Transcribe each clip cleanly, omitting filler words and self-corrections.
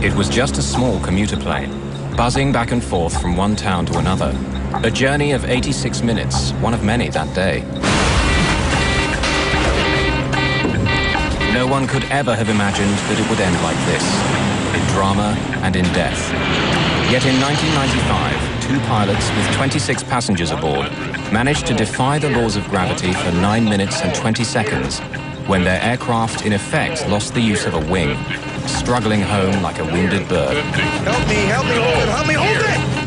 It was just a small commuter plane, buzzing back and forth from one town to another. A journey of 86 minutes, one of many that day. No one could ever have imagined that it would end like this, in drama and in death. Yet in 1995, two pilots with 26 passengers aboard managed to defy the laws of gravity for 9 minutes and 20 seconds, when their aircraft in effect lost the use of a wing, struggling home like a wounded bird. Help me, hold it!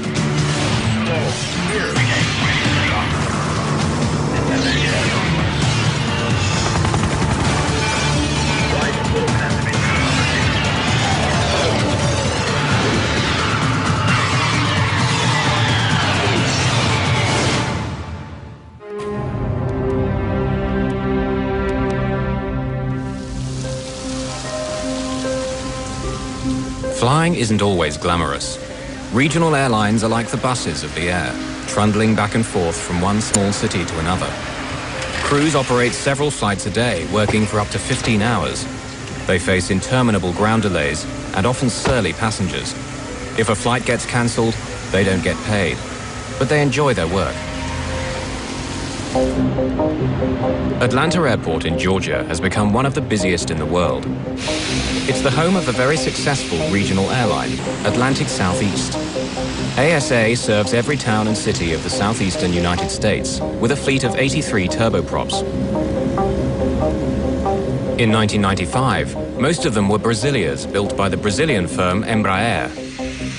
Flying isn't always glamorous. Regional airlines are like the buses of the air, trundling back and forth from one small city to another. Crews operate several flights a day, working for up to 15 hours. They face interminable ground delays and often surly passengers. If a flight gets cancelled, they don't get paid, but they enjoy their work. Atlanta Airport in Georgia has become one of the busiest in the world. It's the home of a very successful regional airline, Atlantic Southeast. ASA serves every town and city of the southeastern United States with a fleet of 83 turboprops. In 1995, most of them were Brasilias built by the Brazilian firm Embraer.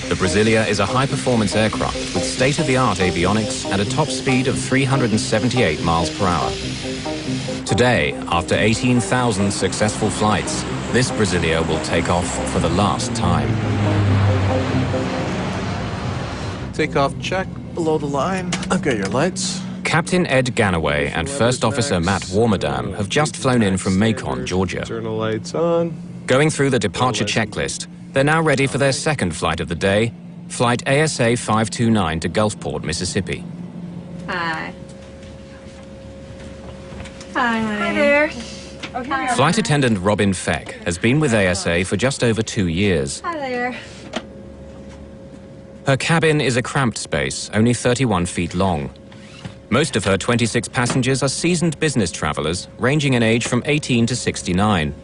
The Brasilia is a high-performance aircraft with state-of-the-art avionics and a top speed of 378 miles per hour. Today, after 18,000 successful flights, this Brasilia will take off for the last time. Takeoff check, below the line. Okay, your lights. Captain Ed Ganaway and First Officer Matt Warmerdam have just flown in from Macon, Georgia. Turn the lights on. Going through the departure checklist, they're now ready for their second flight of the day, Flight ASA 529 to Gulfport, Mississippi. Hi. Hi there. Okay. Flight attendant Robin Feck has been with ASA for just over 2 years. Hi there. Her cabin is a cramped space, only 31 feet long. Most of her 26 passengers are seasoned business travelers, ranging in age from 18 to 69.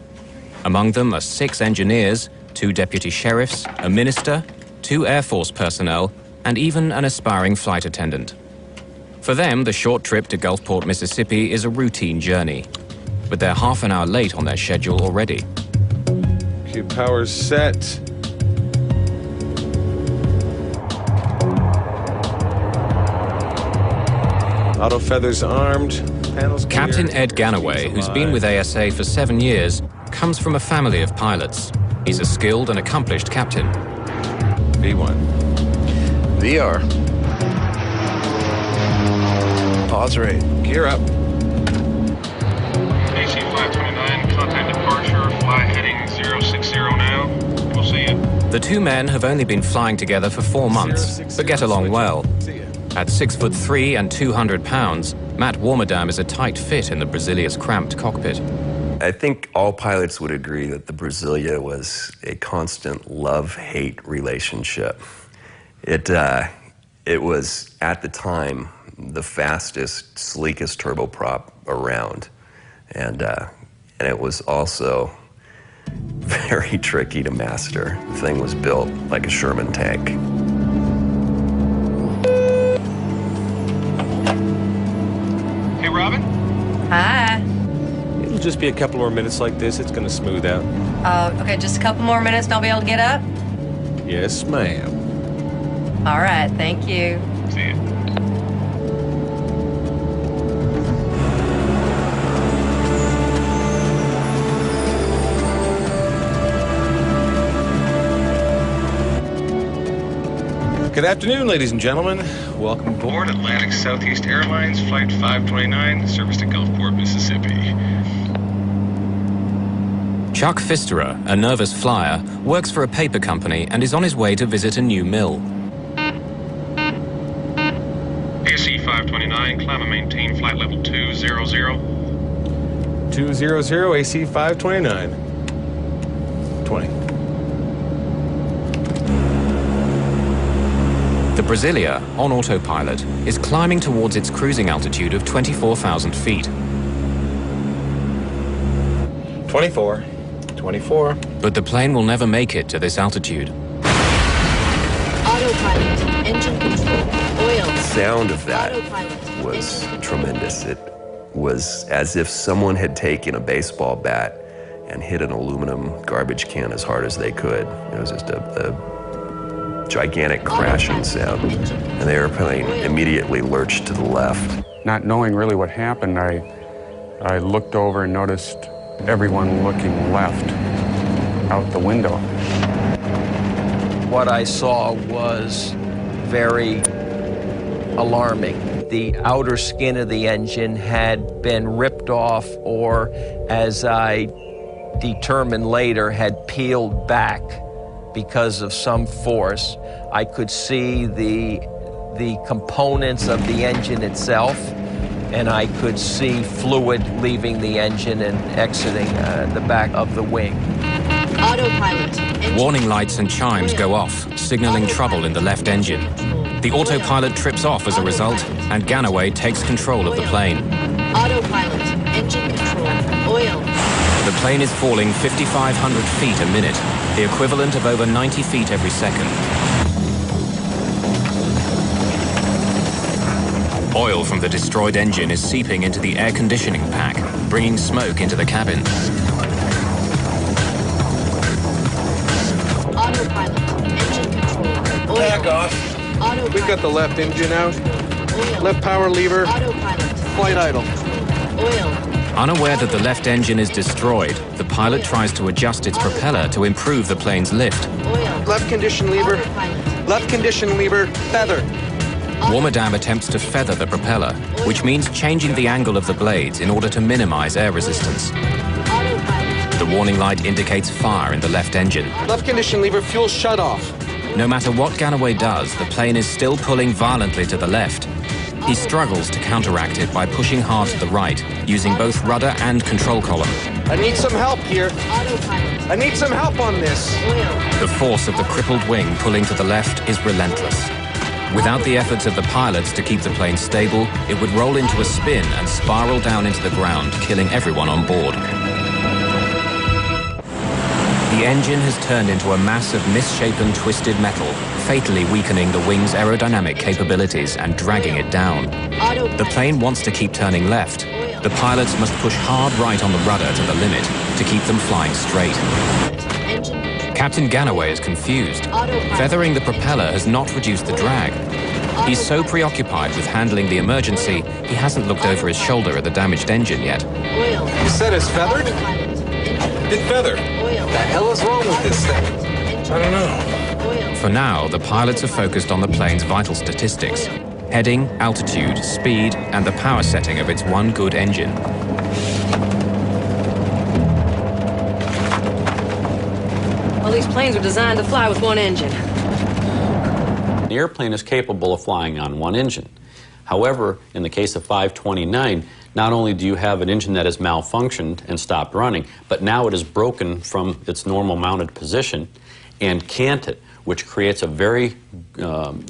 Among them are 6 engineers, 2 deputy sheriffs, a minister, 2 Air Force personnel, and even an aspiring flight attendant. For them, the short trip to Gulfport, Mississippi is a routine journey. But they're half an hour late on their schedule already. Okay, power's set. Auto feathers armed. Panels clear. Captain Ed Ganaway, who's been with ASA for 7 years, comes from a family of pilots. He's a skilled and accomplished captain. V1. VR. Pause rate. Gear up. AC 529, contact departure, fly heading 060 now. We'll see you. The two men have only been flying together for 4 months, but get along well. At 6'3" and 200 pounds, Matt Warmerdam is a tight fit in the Brasilia's cramped cockpit. I think all pilots would agree that the Brasilia was a constant love-hate relationship. It was, at the time, the fastest, sleekest turboprop around. And it was also very tricky to master. The thing was built like a Sherman tank. Hey, Robin? Hi. It'll just be a couple more minutes like this. It's going to smooth out. Okay, just a couple more minutes and I'll be able to get up? Yes, ma'am. All right, thank you. See you. Good afternoon, ladies and gentlemen. Welcome aboard. Aboard Atlantic Southeast Airlines, Flight 529, service to Gulfport, Mississippi. Chuck Pfisterer, a nervous flyer, works for a paper company and is on his way to visit a new mill. AC 529, climb and maintain flight level 200. 200 AC 529. 20. The Brasilia, on autopilot, is climbing towards its cruising altitude of 24,000 feet. 24. 24. But the plane will never make it to this altitude. Autopilot, engine control, oil. The sound of that Autopilot, was engine tremendous. It was as if someone had taken a baseball bat and hit an aluminum garbage can as hard as they could. It was just a gigantic crashing sound. And the airplane immediately lurched to the left. Not knowing really what happened, I looked over and noticed everyone looking left out the window. What I saw was very alarming. The outer skin of the engine had been ripped off, or as I determined later, had peeled back because of some force. I could see the components of the engine itself, and I could see fluid leaving the engine and exiting the back of the wing. Autopilot, engine Warning lights and chimes go off, signaling trouble in the left engine. The autopilot trips off as a result, and Ganaway takes control of the plane. Autopilot, engine control, oil. The plane is falling 5,500 feet a minute, the equivalent of over 90 feet every second. Oil from the destroyed engine is seeping into the air conditioning pack, bringing smoke into the cabin. Autopilot, engine control, oil. Back off. Autopilot, We've got the left engine out. oil. Left power lever. Autopilot, Flight idle. oil. Unaware that the left engine is destroyed, the pilot tries to adjust its propeller to improve the plane's lift. Oil. Left condition lever. Autopilot, Left condition lever. Feather. Warmadam attempts to feather the propeller, which means changing the angle of the blades in order to minimize air resistance. autopilot, The warning light indicates fire in the left engine. Left condition lever. Fuel shut off. No matter what Ganaway does, the plane is still pulling violently to the left. He struggles to counteract it by pushing hard to the right, using both rudder and control column. I need some help here. autopilot, I need some help on this. oil. The force of the crippled wing pulling to the left is relentless. Without the efforts of the pilots to keep the plane stable, it would roll into a spin and spiral down into the ground, killing everyone on board. The engine has turned into a mass of misshapen, twisted metal, fatally weakening the wing's aerodynamic capabilities and dragging it down. Autopilot, The plane wants to keep turning left. The pilots must push hard right on the rudder to the limit to keep them flying straight. engine control, Captain Ganaway is confused. Feathering the propeller has not reduced the drag. He's so preoccupied with handling the emergency, he hasn't looked over his shoulder at the damaged engine yet. oil. You said it's feathered? Autopilot, engine, It's feathered. oil. The hell is wrong with this thing? Engine, I don't know. oil. For now, the pilots are focused on the plane's vital statistics: heading, altitude, speed, and the power setting of its one good engine. Well, these planes were designed to fly with one engine. The airplane is capable of flying on one engine. However, in the case of 529, not only do you have an engine that has malfunctioned and stopped running, but now it is broken from its normal mounted position and canted, which creates a very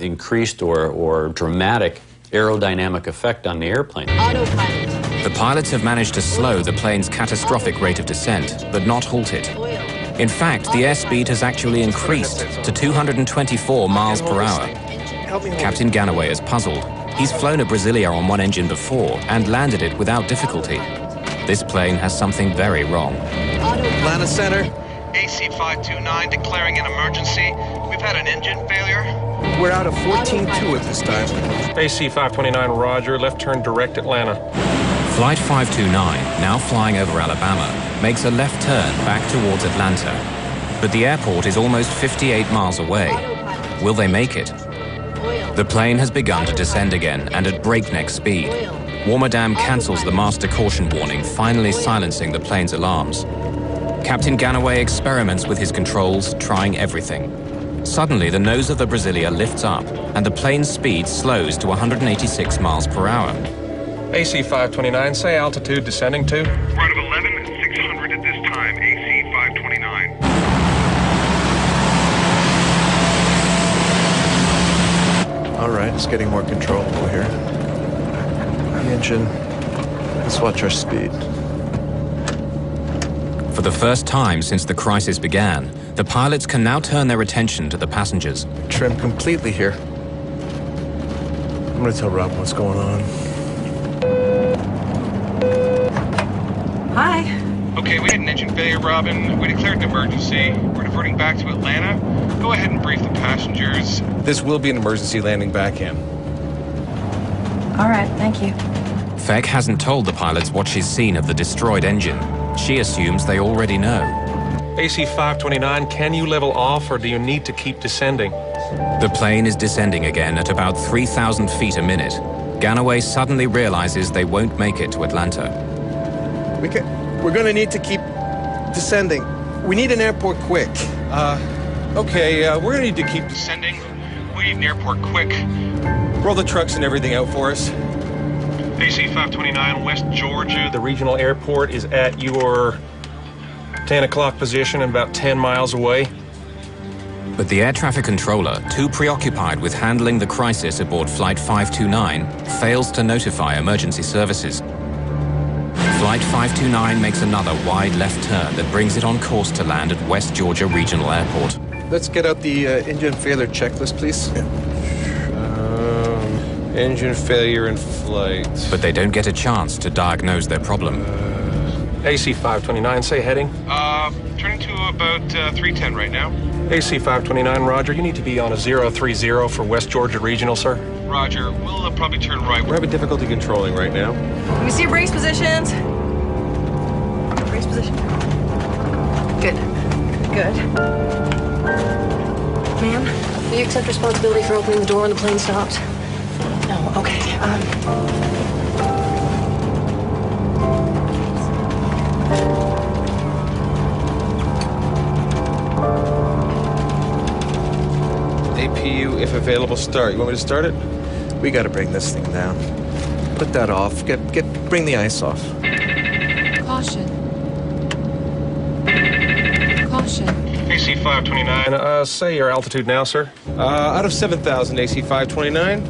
increased or dramatic aerodynamic effect on the airplane. Autopilot, The pilots have managed to slow the plane's catastrophic rate of descent, but not halt it. oil. In fact, the airspeed has actually increased to 224 miles per hour. Help me hold Captain Ganaway is puzzled. He's flown a Brasilia on one engine before and landed it without difficulty. This plane has something very wrong. Atlanta Center. AC 529 declaring an emergency. We've had an engine failure. We're out of 14-2 at this time. AC 529, roger. Left turn direct Atlanta. Flight 529, now flying over Alabama, makes a left turn back towards Atlanta. But the airport is almost 58 miles away. Will they make it? The plane has begun to descend again and at breakneck speed. Warmadam cancels the master caution warning, finally silencing the plane's alarms. Captain Ganaway experiments with his controls, trying everything. Suddenly, the nose of the Brasilia lifts up and the plane's speed slows to 186 miles per hour. AC 529, say altitude descending to. Right of 11,600 at this time. AC 529. It's getting more controllable here. The engine. Let's watch our speed. For the first time since the crisis began, the pilots can now turn their attention to the passengers. Trim completely here. I'm gonna tell Rob what's going on. Hi. Okay, we had an engine failure, Robin. We declared an emergency. We're diverting back to Atlanta. Go ahead and brief the passengers. This will be an emergency landing back in. All right, thank you. Feck hasn't told the pilots what she's seen of the destroyed engine. She assumes they already know. AC 529, can you level off or do you need to keep descending? The plane is descending again at about 3,000 feet a minute. Ganaway suddenly realizes they won't make it to Atlanta. We're gonna need to keep descending. We need an airport quick. Okay, we're gonna need to keep Descending. We need an airport quick. roll the trucks and everything out for us. AC 529, West Georgia. The regional airport is at your 10 o'clock position and about 10 miles away. But the air traffic controller, too preoccupied with handling the crisis aboard Flight 529, fails to notify emergency services. Flight 529 makes another wide left turn that brings it on course to land at West Georgia Regional Airport. Let's get out the engine failure checklist, please. Engine failure in flight. But they don't get a chance to diagnose their problem. AC 529, say heading. Turning to about 310 right now. AC 529, Roger, you need to be on a 030 for West Georgia Regional, sir. Roger, we'll probably turn right. We're having difficulty controlling right now. Let me see your brace positions. Brace position. Good. Good. Ma'am, will you accept responsibility for opening the door when the plane stops? No, okay. APU, if available, start. You want me to start it? We gotta bring this thing down. Put that off. Bring the ice off. Caution. Caution. AC 529, Say your altitude now, sir. Out of 7,000, AC 529.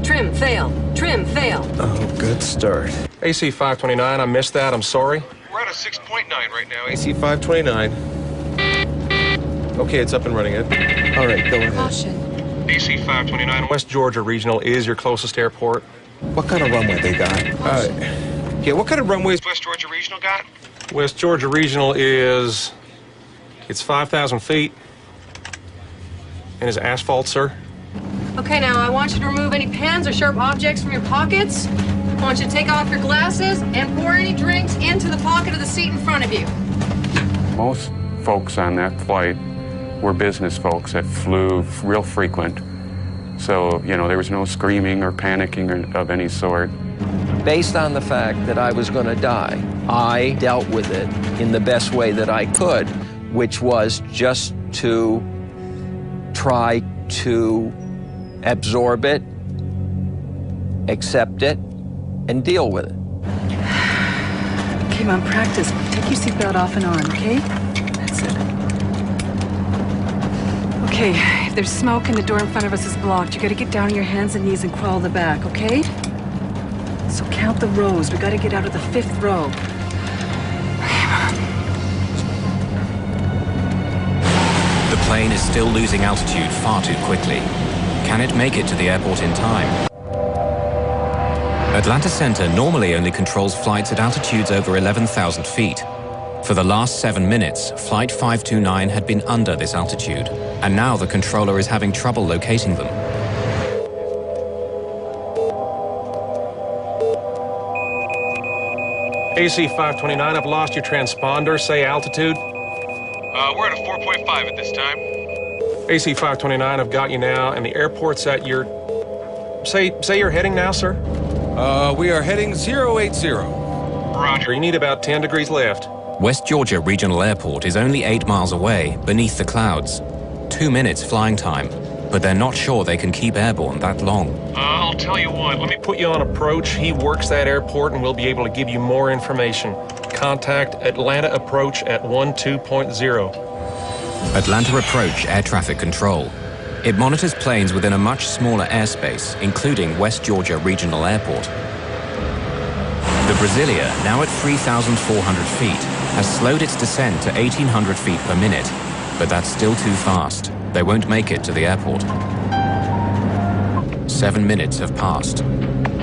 Trim, fail. Trim, fail. Oh, good start. AC 529, I missed that, I'm sorry. we're at a 6.9 right now. AC 529. Okay, it's up and running, Ed. All right, go ahead. Caution. AC 529, West Georgia Regional is your closest airport. What kind of runway they got? Yeah, what kind of runways? West Georgia Regional got? West Georgia Regional is... It's 5,000 feet. And is asphalt, sir. Okay, now I want you to remove any pens or sharp objects from your pockets. I want you to take off your glasses and pour any drinks into the pocket of the seat in front of you. Most folks on that flight were business folks that flew real frequent. So, you know, there was no screaming or panicking of any sort. Based on the fact that I was going to die, I dealt with it in the best way that I could, which was just to try to absorb it, accept it, and deal with it. Okay, Mom, practice. Take your seatbelt off and on, okay? That's it. Okay, if there's smoke and the door in front of us is blocked, you gotta get down on your hands and knees and crawl to the back, okay? So count the rows. We gotta get out of the 5th row. Okay, Mom. The plane is still losing altitude far too quickly. Can it make it to the airport in time? Atlanta Center normally only controls flights at altitudes over 11,000 feet. For the last 7 minutes, Flight 529 had been under this altitude, and now the controller is having trouble locating them. AC 529, I've lost your transponder. Say altitude. We're at a 4.5 at this time. AC 529, I've got you now, and the airport's at your... Say you're heading now, sir? We are heading 080. Roger. You need about 10 degrees left. West Georgia Regional Airport is only 8 miles away, beneath the clouds. 2 minutes flying time, but they're not sure they can keep airborne that long. I'll tell you what, Let me put you on approach. He works that airport, and we'll be able to give you more information. Contact Atlanta Approach at 12.0. Atlanta Approach Air Traffic Control. It monitors planes within a much smaller airspace, including West Georgia Regional Airport. The Brasilia, now at 3,400 feet, has slowed its descent to 1,800 feet per minute, but that's still too fast. They won't make it to the airport. 7 minutes have passed.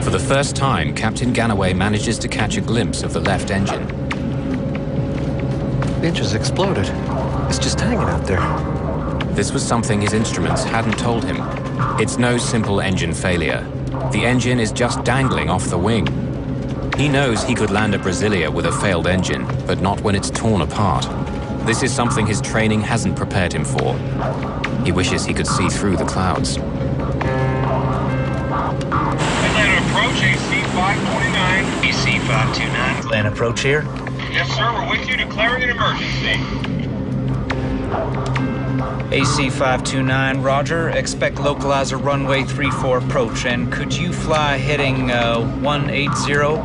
For the first time, Captain Ganaway manages to catch a glimpse of the left engine. The engine's exploded. It's just hanging out there. This was something his instruments hadn't told him. It's no simple engine failure. The engine is just dangling off the wing. He knows he could land a Brasilia with a failed engine, but not when it's torn apart. This is something his training hasn't prepared him for. He wishes he could see through the clouds. Atlanta approach, AC 529. AC 529. Atlanta approach here. Yes, sir, we're with you, declaring an emergency. AC 529, roger. Expect localizer runway 34 approach. And could you fly heading 180?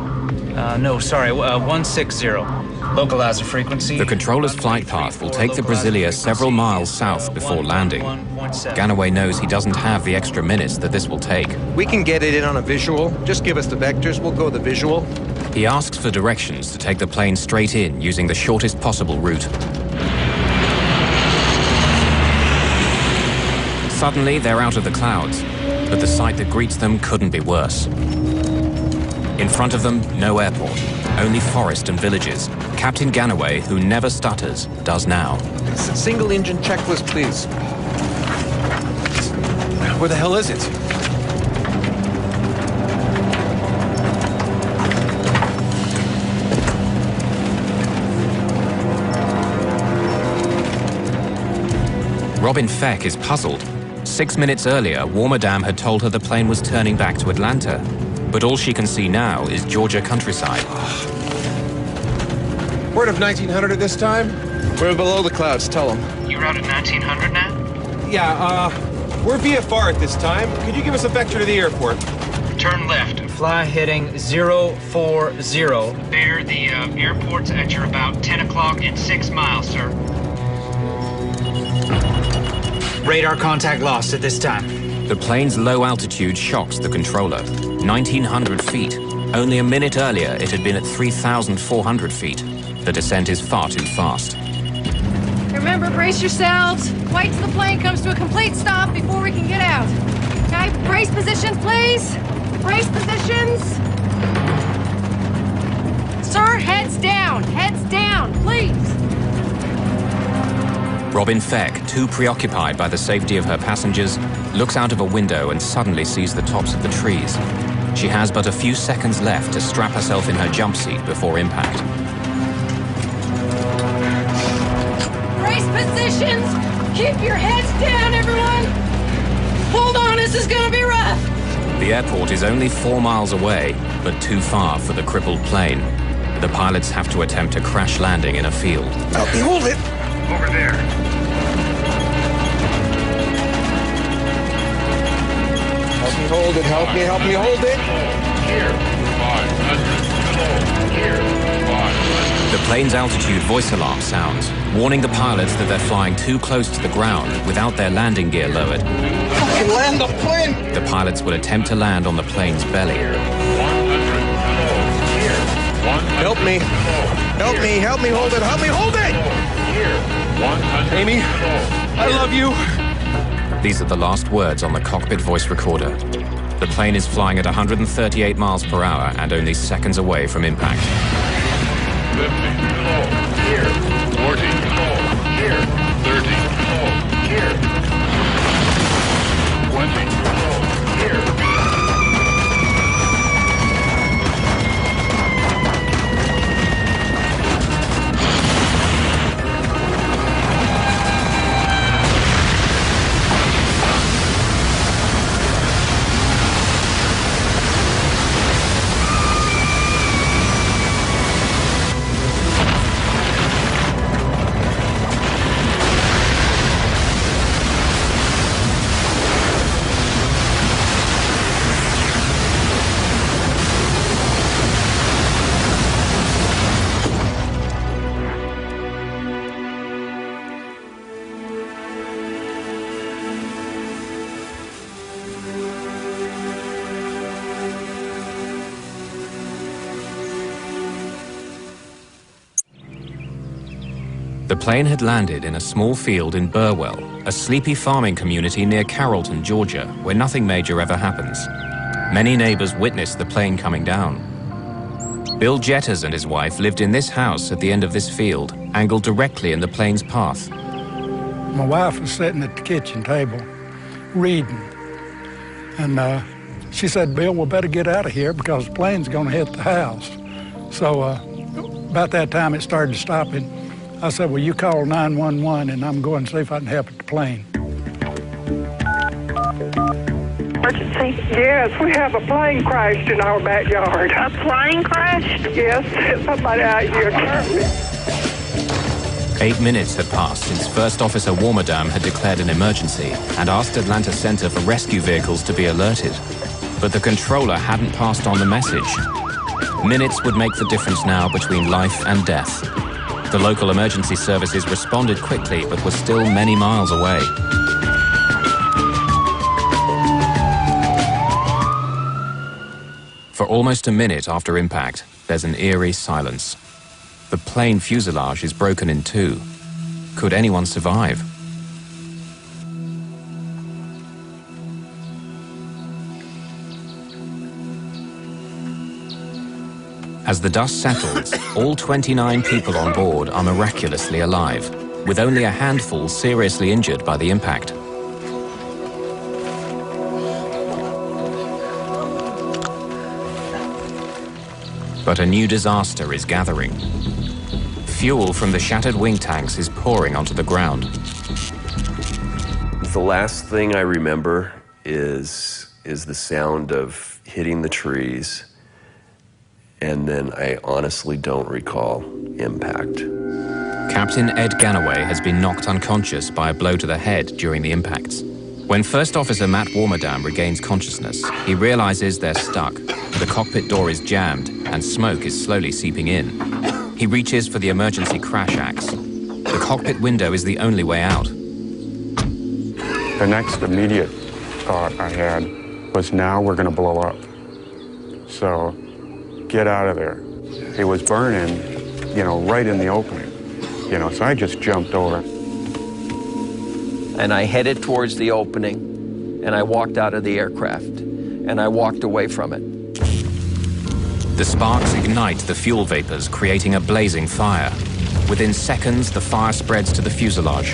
160. Localizer frequency. The controller's flight path will take the Brasilia several miles south before landing. Ganaway knows he doesn't have the extra minutes that this will take. We can get it in on a visual. Just give us the vectors, we'll go the visual. He asks for directions to take the plane straight in using the shortest possible route. Suddenly, they're out of the clouds, but the sight that greets them couldn't be worse. In front of them, no airport, only forest and villages. Captain Ganaway, who never stutters, does now. Single engine checklist, please. Where the hell is it? Robin Feck is puzzled. 6 minutes earlier, Warmerdam had told her the plane was turning back to Atlanta. But all she can see now is Georgia countryside. Word of 1900 at this time? We're below the clouds, tell them. You're out at 1900 now? Yeah, we're VFR at this time. Could you give us a vector to the airport? Turn left. Fly heading 040. There, the airport's at your about 10 o'clock and 6 miles, sir. Radar contact lost at this time. The plane's low altitude shocks the controller. 1,900 feet. Only a minute earlier, it had been at 3,400 feet. The descent is far too fast. Remember, brace yourselves. Wait till the plane comes to a complete stop before we can get out. Okay, brace positions, please. Brace positions. Sir, heads down, please. Robin Feck, too preoccupied by the safety of her passengers, looks out of a window and suddenly sees the tops of the trees. She has but a few seconds left to strap herself in her jump seat before impact. Brace positions. Keep your heads down, everyone. Hold on, this is gonna be rough. The airport is only 4 miles away, but too far for the crippled plane. The pilots have to attempt a crash landing in a field. Help me hold it. Over there. Help me hold it, help me hold it. Here, 500. Here, 500. The plane's altitude voice alarm sounds, warning the pilots that they're flying too close to the ground without their landing gear lowered. Fucking land the plane! The pilots will attempt to land on the plane's belly. 100. Here, 100. Help me hold it, help me hold it! Here, 100. Amy, I love you. These are the last words on the cockpit voice recorder. The plane is flying at 138 miles per hour and only seconds away from impact. 50. Here, 40. Here, 30. Here, 20. Here. The plane had landed in a small field in Burwell, a sleepy farming community near Carrollton, Georgia, where nothing major ever happens. Many neighbors witnessed the plane coming down. Bill Jetters and his wife lived in this house at the end of this field, angled directly in the plane's path. My wife was sitting at the kitchen table reading, and she said, "Bill, we better get out of here because the plane's going to hit the house." So about that time it started stopping. I said, "Well, you call 911 and I'm going to see if I can help at the plane." Emergency? Yes, we have a plane crashed in our backyard. A plane crashed? Yes, somebody out here hurt me. 8 minutes had passed since First Officer Warmerdam had declared an emergency and asked Atlanta Center for rescue vehicles to be alerted. But the controller hadn't passed on the message. Minutes would make the difference now between life and death. The local emergency services responded quickly, but were still many miles away. For almost a minute after impact, there's an eerie silence. The plane fuselage is broken in two. Could anyone survive? As the dust settles, all 29 people on board are miraculously alive, with only a handful seriously injured by the impact. But a new disaster is gathering. Fuel from the shattered wing tanks is pouring onto the ground. The last thing I remember is the sound of hitting the trees, and then I honestly don't recall impact. Captain Ed Ganaway has been knocked unconscious by a blow to the head during the impacts. When First Officer Matt Warmerdam regains consciousness, he realizes they're stuck. The cockpit door is jammed and smoke is slowly seeping in. He reaches for the emergency crash axe. The cockpit window is the only way out. The next immediate thought I had was, now we're going to blow up. So get out of there. It was burning, right in the opening. So I just jumped over. And I headed towards the opening, and I walked out of the aircraft, and I walked away from it. The sparks ignite the fuel vapors, creating a blazing fire. Within seconds, the fire spreads to the fuselage.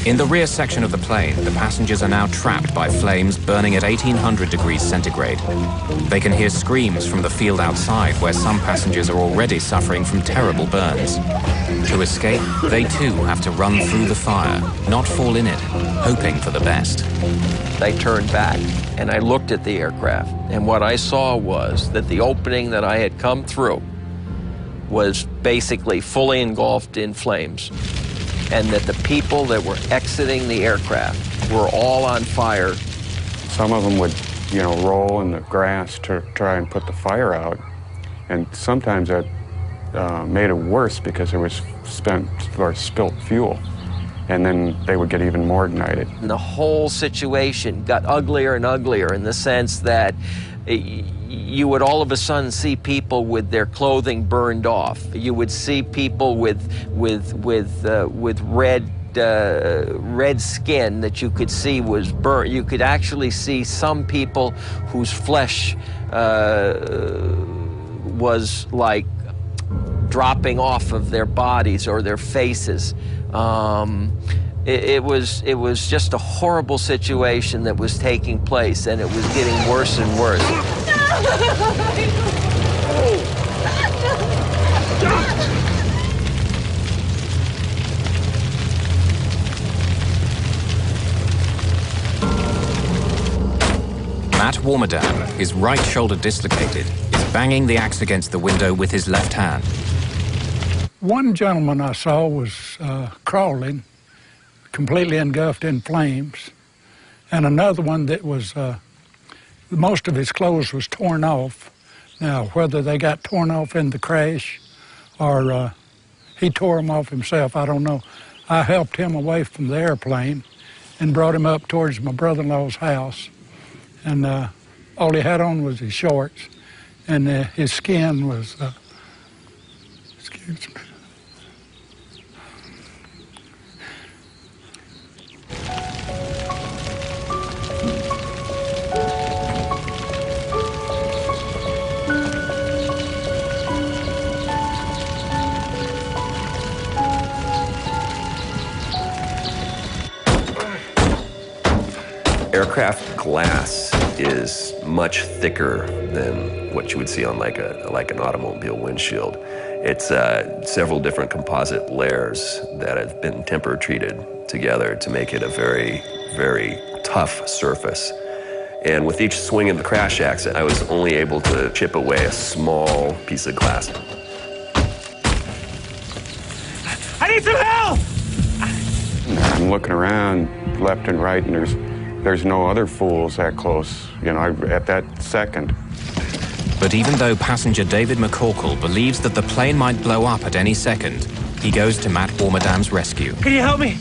In the rear section of the plane, the passengers are now trapped by flames burning at 1800 degrees centigrade. They can hear screams from the field outside, where some passengers are already suffering from terrible burns. To escape, they too have to run through the fire, not fall in it, hoping for the best. I turned back and I looked at the aircraft, and what I saw was that the opening that I had come through was basically fully engulfed in flames, and that the people that were exiting the aircraft were all on fire. Some of them would, roll in the grass to try and put the fire out, and sometimes that made it worse because there was spilt fuel, and then they would get even more ignited. And the whole situation got uglier and uglier in the sense that you would all of a sudden see people with their clothing burned off. You would see people with red skin that you could see was burnt. You could actually see some people whose flesh was like dropping off of their bodies or their faces. It was just a horrible situation that was taking place, and it was getting worse and worse. Matt Warmerdam, his right shoulder dislocated, is banging the axe against the window with his left hand. One gentleman I saw was crawling, completely engulfed in flames, and another one that was, most of his clothes was torn off. Now, whether they got torn off in the crash or he tore them off himself, I don't know. I helped him away from the airplane and brought him up towards my brother-in-law's house. And all he had on was his shorts, and his skin was, excuse Aircraft glass is much thicker than what you would see on like an automobile windshield. It's several different composite layers that have been temper treated together to make it a very, very tough surface. And with each swing of the crash axe, I was only able to chip away a small piece of glass. I need some help! I'm looking around left and right, and there's no other fools that close, you know, at that second. But even though passenger David McCorkle believes that the plane might blow up at any second, he goes to Matt Warmerdam's rescue. Can you help me?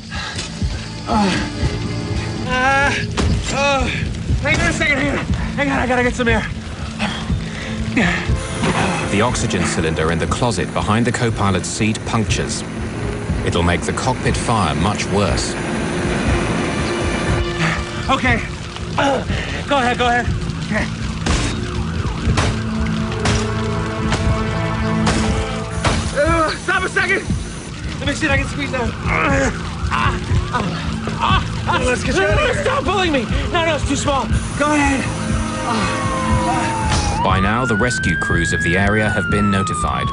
Hang on a second, hang on, I gotta get some air. The oxygen cylinder in the closet behind the co-pilot's seat punctures. It'll make the cockpit fire much worse. Okay. Go ahead. Okay. Stop a second. Let me see if I can squeeze down. Let's get you out of here. Stop pulling me. No, it's too small. Go ahead. By now, the rescue crews of the area have been notified.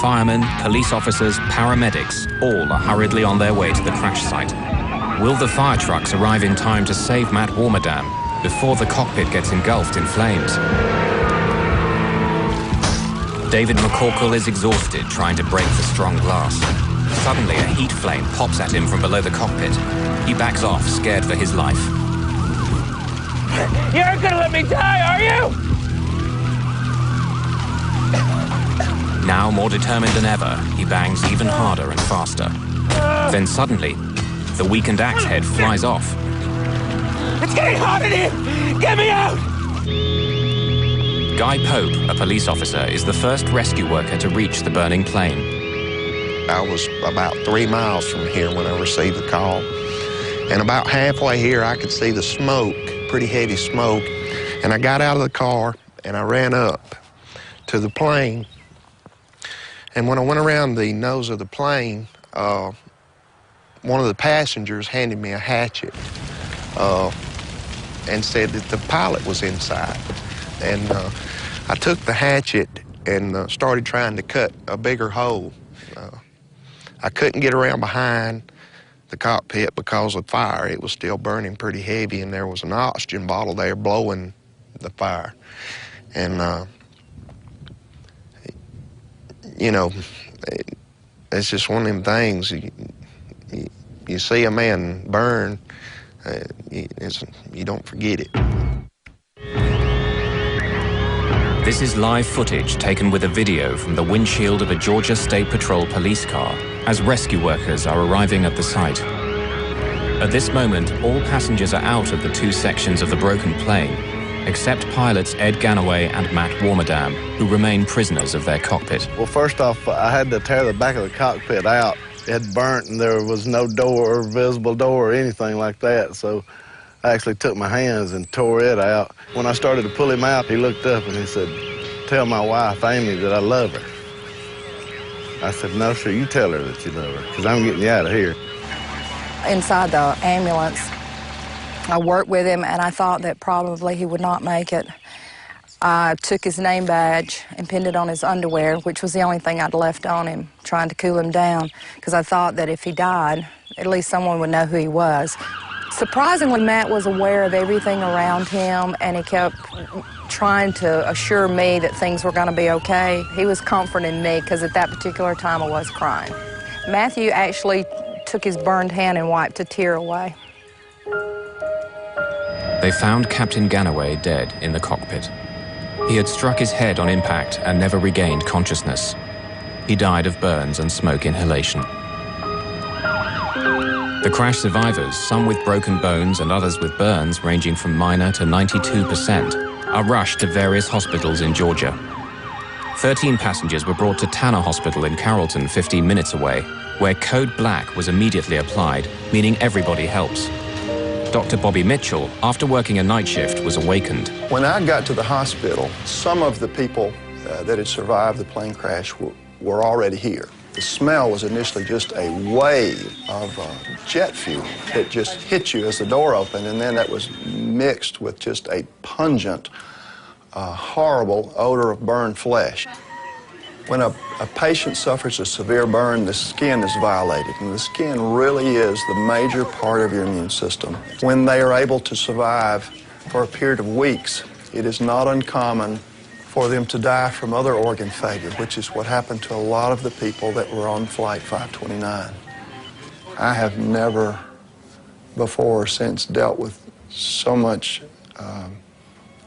Firemen, police officers, paramedics, all are hurriedly on their way to the crash site. Will the fire trucks arrive in time to save Matt Warmerdam before the cockpit gets engulfed in flames? David McCorkle is exhausted trying to break the strong glass. Suddenly, a heat flame pops at him from below the cockpit. He backs off, scared for his life. You aren't gonna let me die, are you? Now, more determined than ever, he bangs even harder and faster. Then suddenly, the weakened axe head flies off. It's getting hot in here! Get me out! Guy Pope, a police officer, is the first rescue worker to reach the burning plane. I was about 3 miles from here when I received the call. And about halfway here, I could see the smoke, pretty heavy smoke. And I got out of the car and I ran up to the plane. And when I went around the nose of the plane, one of the passengers handed me a hatchet and said that the pilot was inside. And I took the hatchet and started trying to cut a bigger hole. I couldn't get around behind the cockpit because of fire. It was still burning pretty heavy, and there was an oxygen bottle there blowing the fire. And, you know, it's just one of them things. You see a man burn, you don't forget it. This is live footage taken with a video from the windshield of a Georgia State Patrol police car as rescue workers are arriving at the site. At this moment, all passengers are out of the two sections of the broken plane, except pilots Ed Ganaway and Matt Warmerdam, who remain prisoners of their cockpit. Well, first off, I had to tear the back of the cockpit out. It had burnt and there was no door or visible door or anything like that, so I actually took my hands and tore it out. When I started to pull him out, he looked up and he said, "Tell my wife, Amy, that I love her." I said, "No, sir, you tell her that you love her, because I'm getting you out of here." Inside the ambulance, I worked with him, and I thought that probably he would not make it. I took his name badge and pinned it on his underwear, which was the only thing I'd left on him, trying to cool him down, because I thought that if he died, at least someone would know who he was. Surprisingly, Matt was aware of everything around him, and he kept trying to assure me that things were going to be okay. He was comforting me, because at that particular time I was crying. Matthew actually took his burned hand and wiped a tear away. They found Captain Ganaway dead in the cockpit. He had struck his head on impact and never regained consciousness. He died of burns and smoke inhalation. The crash survivors, some with broken bones and others with burns ranging from minor to 92%, are rushed to various hospitals in Georgia. 13 passengers were brought to Tanner Hospital in Carrollton, 15 minutes away, where Code Black was immediately applied, meaning everybody helps. Dr. Bobby Mitchell, after working a night shift, was awakened. When I got to the hospital, some of the people that had survived the plane crash were already here. The smell was initially just a wave of jet fuel that just hit you as the door opened, and then that was mixed with just a pungent, horrible odor of burned flesh. When a patient suffers a severe burn, the skin is violated, and the skin really is the major part of your immune system. When they are able to survive for a period of weeks, it is not uncommon for them to die from other organ failure, which is what happened to a lot of the people that were on Flight 529. I have never before or since dealt with so much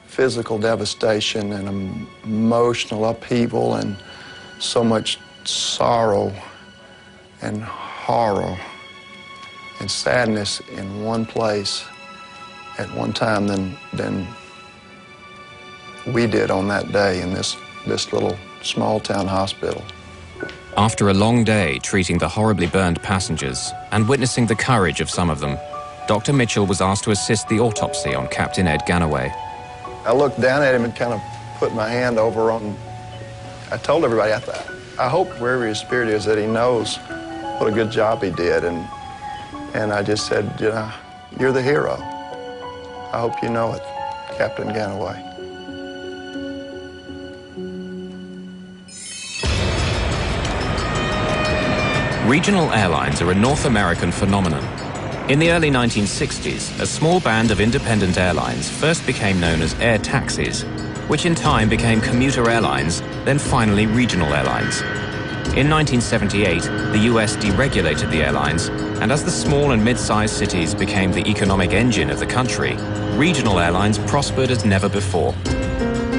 physical devastation and emotional upheaval and so much sorrow and horror and sadness in one place at one time than we did on that day in this little small town hospital. After a long day treating the horribly burned passengers and witnessing the courage of some of them, Dr. Mitchell was asked to assist the autopsy on Captain Ed Ganaway. I looked down at him and kind of put my hand over on. I told everybody, I hope wherever his spirit is that he knows what a good job he did. And I just said, you know, you're the hero. I hope you know it, Captain Ganaway. Regional airlines are a North American phenomenon. In the early 1960s, a small band of independent airlines first became known as air taxis, which in time became commuter airlines, then finally regional airlines. In 1978, the US deregulated the airlines, and as the small and mid-sized cities became the economic engine of the country, regional airlines prospered as never before.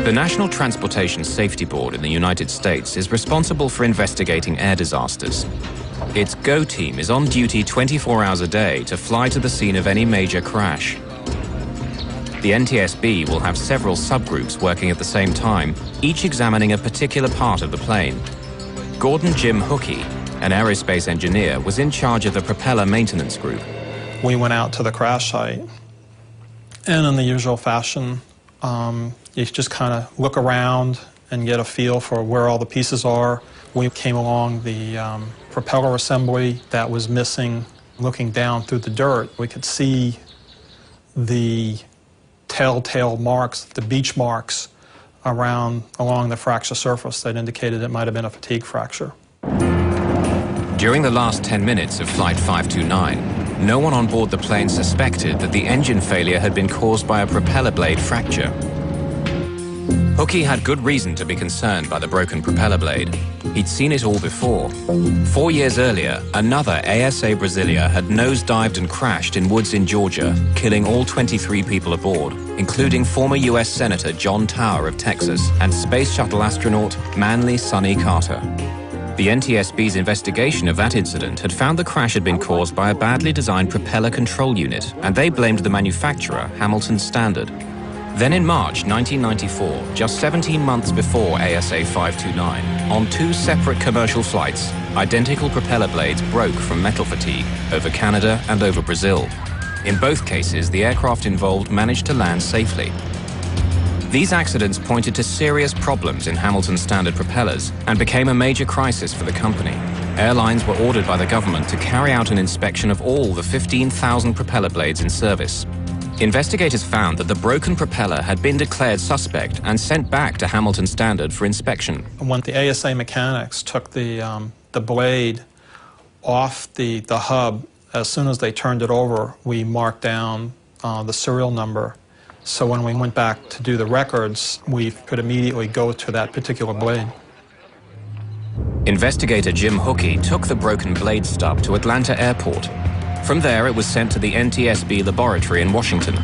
The National Transportation Safety Board in the United States is responsible for investigating air disasters. Its GO team is on duty 24 hours a day to fly to the scene of any major crash. The NTSB will have several subgroups working at the same time, each examining a particular part of the plane. Gordon Jim Hookey, an aerospace engineer, was in charge of the propeller maintenance group. We went out to the crash site, and in the usual fashion, you just kind of look around and get a feel for where all the pieces are. We came along the propeller assembly that was missing. Looking down through the dirt, we could see the telltale marks, the beach marks along the fracture surface that indicated it might have been a fatigue fracture. During the last 10 minutes of Flight 529, no one on board the plane suspected that the engine failure had been caused by a propeller blade fracture. Hookey had good reason to be concerned by the broken propeller blade. He'd seen it all before. 4 years earlier, another ASA Brasilia had nosedived and crashed in woods in Georgia, killing all 23 people aboard, including former U.S. Senator John Tower of Texas and Space Shuttle astronaut Manly Sonny Carter. The NTSB's investigation of that incident had found the crash had been caused by a badly designed propeller control unit, and they blamed the manufacturer, Hamilton Standard. Then in March 1994, just 17 months before ASA 529, on 2 separate commercial flights, identical propeller blades broke from metal fatigue over Canada and over Brazil. In both cases, the aircraft involved managed to land safely. These accidents pointed to serious problems in Hamilton Standard propellers and became a major crisis for the company. Airlines were ordered by the government to carry out an inspection of all the 15,000 propeller blades in service. Investigators found that the broken propeller had been declared suspect and sent back to Hamilton Standard for inspection. When the ASA mechanics took the blade off the hub, as soon as they turned it over, we marked down the serial number. So when we went back to do the records, we could immediately go to that particular blade. Investigator Jim Hookey took the broken blade stub to Atlanta Airport. From there, it was sent to the NTSB laboratory in Washington.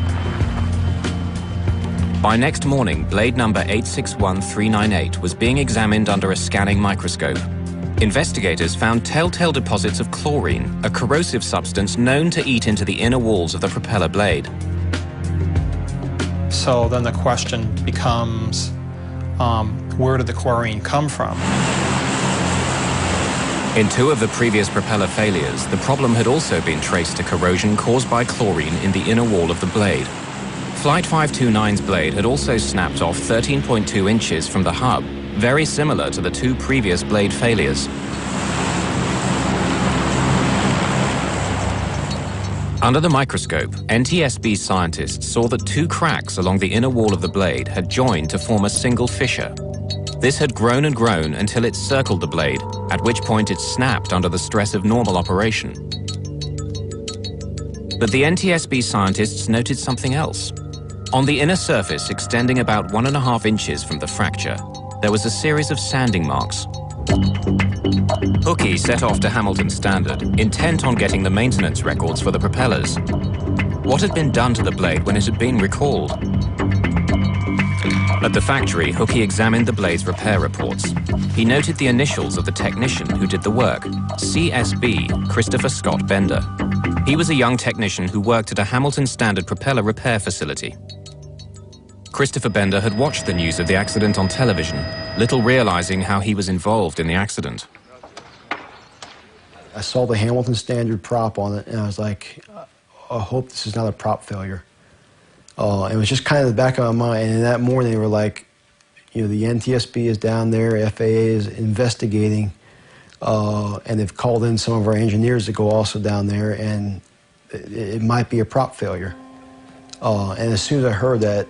By next morning, blade number 861398 was being examined under a scanning microscope. Investigators found telltale deposits of chlorine, a corrosive substance known to eat into the inner walls of the propeller blade. So then the question becomes, where did the chlorine come from? In 2 of the previous propeller failures, the problem had also been traced to corrosion caused by chlorine in the inner wall of the blade. Flight 529's blade had also snapped off 13.2 inches from the hub, very similar to the 2 previous blade failures. Under the microscope, NTSB scientists saw that 2 cracks along the inner wall of the blade had joined to form a single fissure. This had grown and grown until it circled the blade, at which point it snapped under the stress of normal operation. But the NTSB scientists noted something else. On the inner surface, extending about 1.5 inches from the fracture, there was a series of sanding marks. Hookey set off to Hamilton Standard, intent on getting the maintenance records for the propellers. What had been done to the blade when it had been recalled? At the factory, Hookey examined the blade's repair reports. He noted the initials of the technician who did the work, CSB, Christopher Scott Bender. He was a young technician who worked at a Hamilton Standard propeller repair facility. Christopher Bender had watched the news of the accident on television, little realizing how he was involved in the accident. I saw the Hamilton Standard prop on it, and I was like, I hope this is not a prop failure. It was just kind of the back of my mind, and that morning they were like, you know, the NTSB is down there, FAA is investigating, and they've called in some of our engineers to go also down there, and it might be a prop failure. And as soon as I heard that,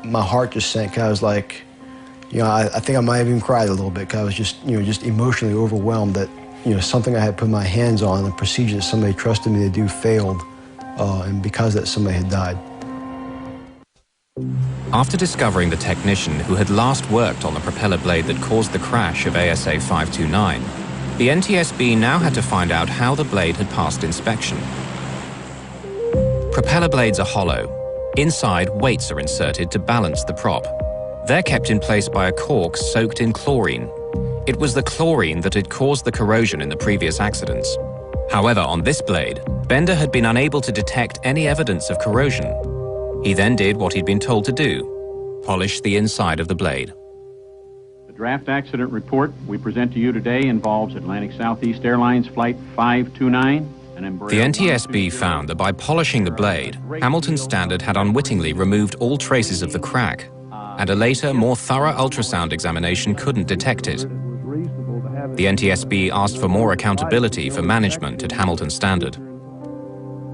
my heart just sank. I was like, you know, I think I might have even cried a little bit because I was just, you know, just emotionally overwhelmed that, you know, something I had put my hands on, the procedure that somebody trusted me to do failed, and because of that, somebody had died. After discovering the technician who had last worked on the propeller blade that caused the crash of ASA 529, the NTSB now had to find out how the blade had passed inspection. Propeller blades are hollow. Inside, weights are inserted to balance the prop. They're kept in place by a cork soaked in chlorine. It was the chlorine that had caused the corrosion in the previous accidents. However, on this blade, Bender had been unable to detect any evidence of corrosion. He then did what he'd been told to do: polish the inside of the blade. The draft accident report we present to you today involves Atlantic Southeast Airlines Flight 529. The NTSB found that by polishing the blade, Hamilton Standard had unwittingly removed all traces of the crack, and a later, more thorough ultrasound examination couldn't detect it. The NTSB asked for more accountability for management at Hamilton Standard.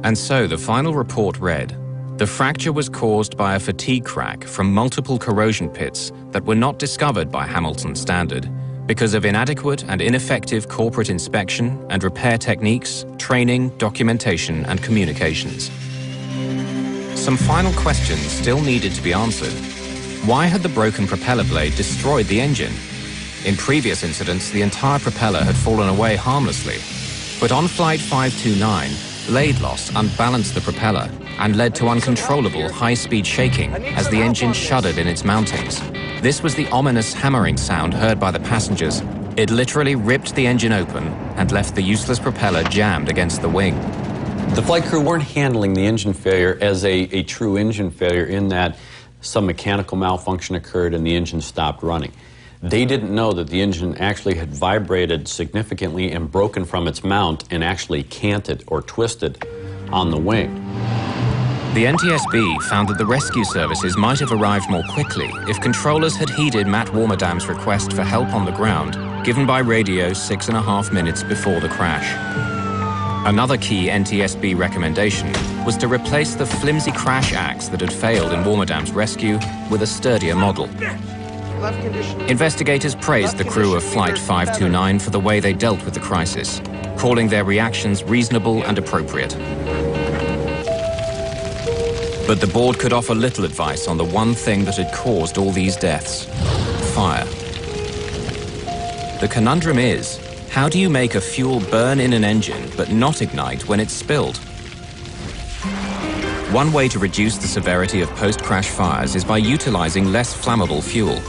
And so the final report read, the fracture was caused by a fatigue crack from multiple corrosion pits that were not discovered by Hamilton Standard because of inadequate and ineffective corporate inspection and repair techniques, training, documentation, and communications. Some final questions still needed to be answered. Why had the broken propeller blade destroyed the engine? In previous incidents, the entire propeller had fallen away harmlessly. But on Flight 529, blade loss unbalanced the propeller and led to uncontrollable high-speed shaking as the engine shuddered in its mountings. This was the ominous hammering sound heard by the passengers. It literally ripped the engine open and left the useless propeller jammed against the wing. The flight crew weren't handling the engine failure as a true engine failure in that some mechanical malfunction occurred and the engine stopped running. They didn't know that the engine actually had vibrated significantly and broken from its mount and actually canted or twisted on the wing. The NTSB found that the rescue services might have arrived more quickly if controllers had heeded Matt Warmerdam's request for help on the ground, given by radio 6.5 minutes before the crash. Another key NTSB recommendation was to replace the flimsy crash axe that had failed in Warmerdam's rescue with a sturdier model. Investigators praised the crew of Flight 529 for the way they dealt with the crisis, calling their reactions reasonable and appropriate. But the board could offer little advice on the one thing that had caused all these deaths: fire. The conundrum is, how do you make a fuel burn in an engine but not ignite when it's spilled? One way to reduce the severity of post-crash fires is by utilizing less flammable fuel.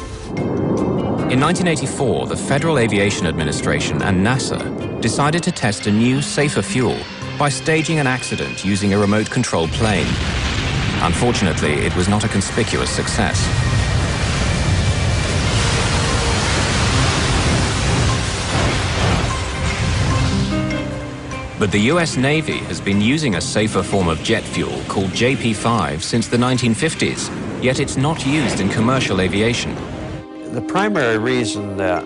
In 1984, the Federal Aviation Administration and NASA decided to test a new, safer fuel by staging an accident using a remote-controlled plane. Unfortunately, it was not a conspicuous success. But the US Navy has been using a safer form of jet fuel called JP5 since the 1950s, yet it's not used in commercial aviation. The primary reason that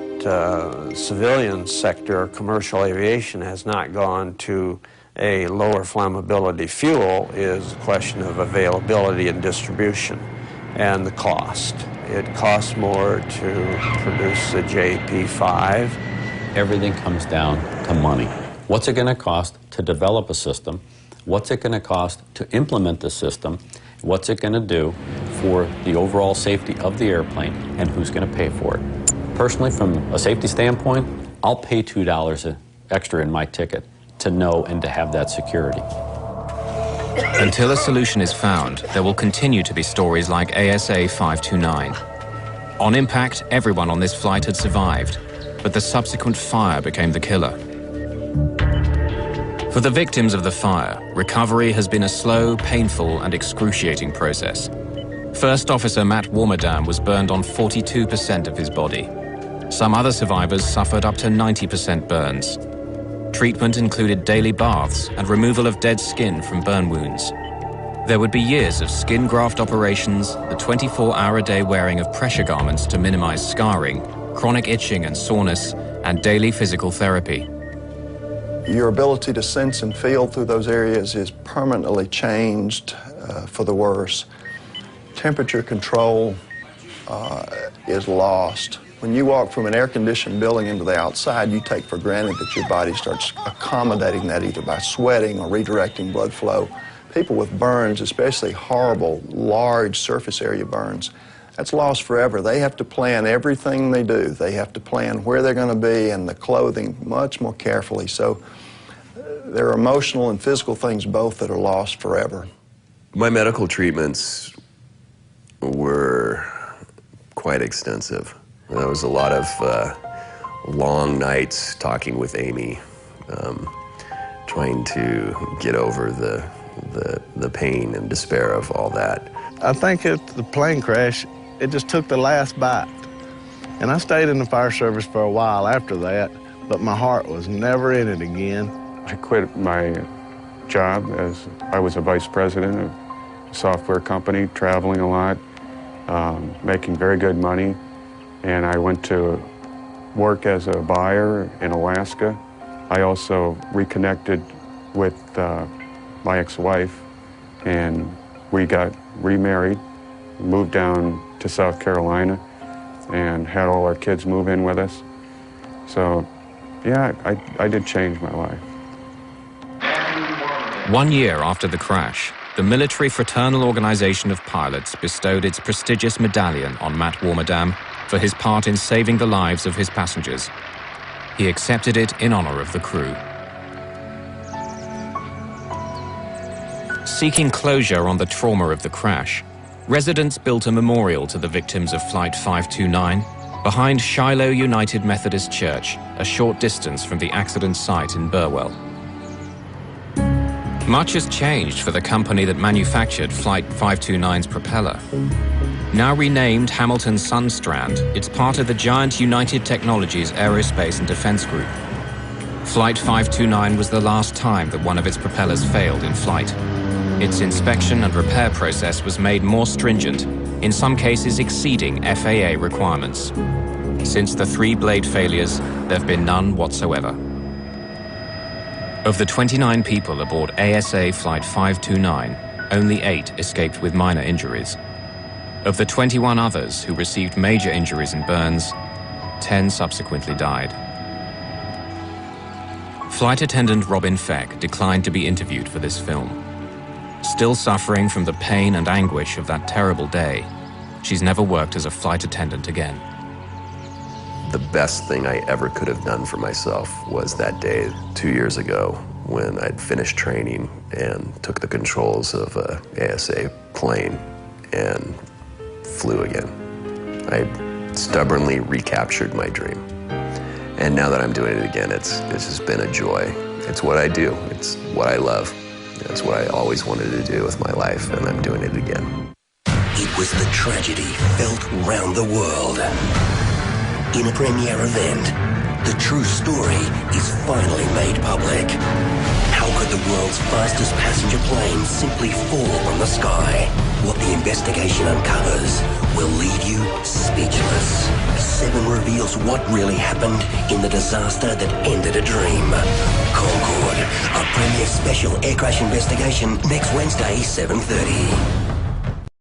civilian sector commercial aviation has not gone to a lower flammability fuel is a question of availability and distribution and the cost. It costs more to produce the JP5. Everything comes down to money. What's it going to cost to develop a system? What's it going to cost to implement the system? What's it going to do for the overall safety of the airplane, and who's going to pay for it? Personally, from a safety standpoint, I'll pay $2 extra in my ticket to know and to have that security. Until a solution is found, there will continue to be stories like ASA 529. On impact, everyone on this flight had survived, but the subsequent fire became the killer. For the victims of the fire, recovery has been a slow, painful, and excruciating process. First Officer Matt Warmerdam was burned on 42% of his body. Some other survivors suffered up to 90% burns. Treatment included daily baths and removal of dead skin from burn wounds. There would be years of skin graft operations, the 24-hour-a-day wearing of pressure garments to minimize scarring, chronic itching and soreness, and daily physical therapy. Your ability to sense and feel through those areas is permanently changed for the worse. Temperature control is lost. When you walk from an air-conditioned building into the outside, you take for granted that your body starts accommodating that either by sweating or redirecting blood flow. People with burns, especially horrible, large surface area burns, that's lost forever. They have to plan everything they do. They have to plan where they're going to be and the clothing much more carefully. So there are emotional and physical things both that are lost forever. My medical treatments were quite extensive. There was a lot of long nights talking with Amy, trying to get over the pain and despair of all that. I think the plane crash, it just took the last bite. And I stayed in the fire service for a while after that, but my heart was never in it again. I quit my job as I was a vice president of a software company, traveling a lot, making very good money. And I went to work as a buyer in Alaska. I also reconnected with my ex-wife, and we got remarried, moved down to South Carolina, and had all our kids move in with us. So, yeah, I did change my life. 1 year after the crash, the Military Fraternal Organization of Pilots bestowed its prestigious medallion on Matt Warmerdam for his part in saving the lives of his passengers. He accepted it in honor of the crew. Seeking closure on the trauma of the crash, residents built a memorial to the victims of Flight 529 behind Shiloh United Methodist Church, a short distance from the accident site in Burwell. Much has changed for the company that manufactured Flight 529's propeller. Now renamed Hamilton Sundstrand, it's part of the giant United Technologies Aerospace and Defense Group. Flight 529 was the last time that one of its propellers failed in flight. Its inspection and repair process was made more stringent, in some cases exceeding FAA requirements. Since the 3 blade failures, there have been none whatsoever. Of the 29 people aboard ASA Flight 529, only 8 escaped with minor injuries. Of the 21 others who received major injuries and burns, 10 subsequently died. Flight attendant Robin Feck declined to be interviewed for this film. Still suffering from the pain and anguish of that terrible day, she's never worked as a flight attendant again. The best thing I ever could have done for myself was that day 2 years ago when I'd finished training and took the controls of a ASA plane and flew again. I stubbornly recaptured my dream. And now that I'm doing it again, it's just been a joy. It's what I do. It's what I love. It's what I always wanted to do with my life, and I'm doing it again. It was the tragedy felt round the world. In a premiere event, the true story is finally made public. world's fastest passenger planes simply fall from the sky. What the investigation uncovers will leave you speechless. 7 reveals what really happened in the disaster that ended a dream. Concorde, a premiere special air crash investigation next Wednesday, 7:30.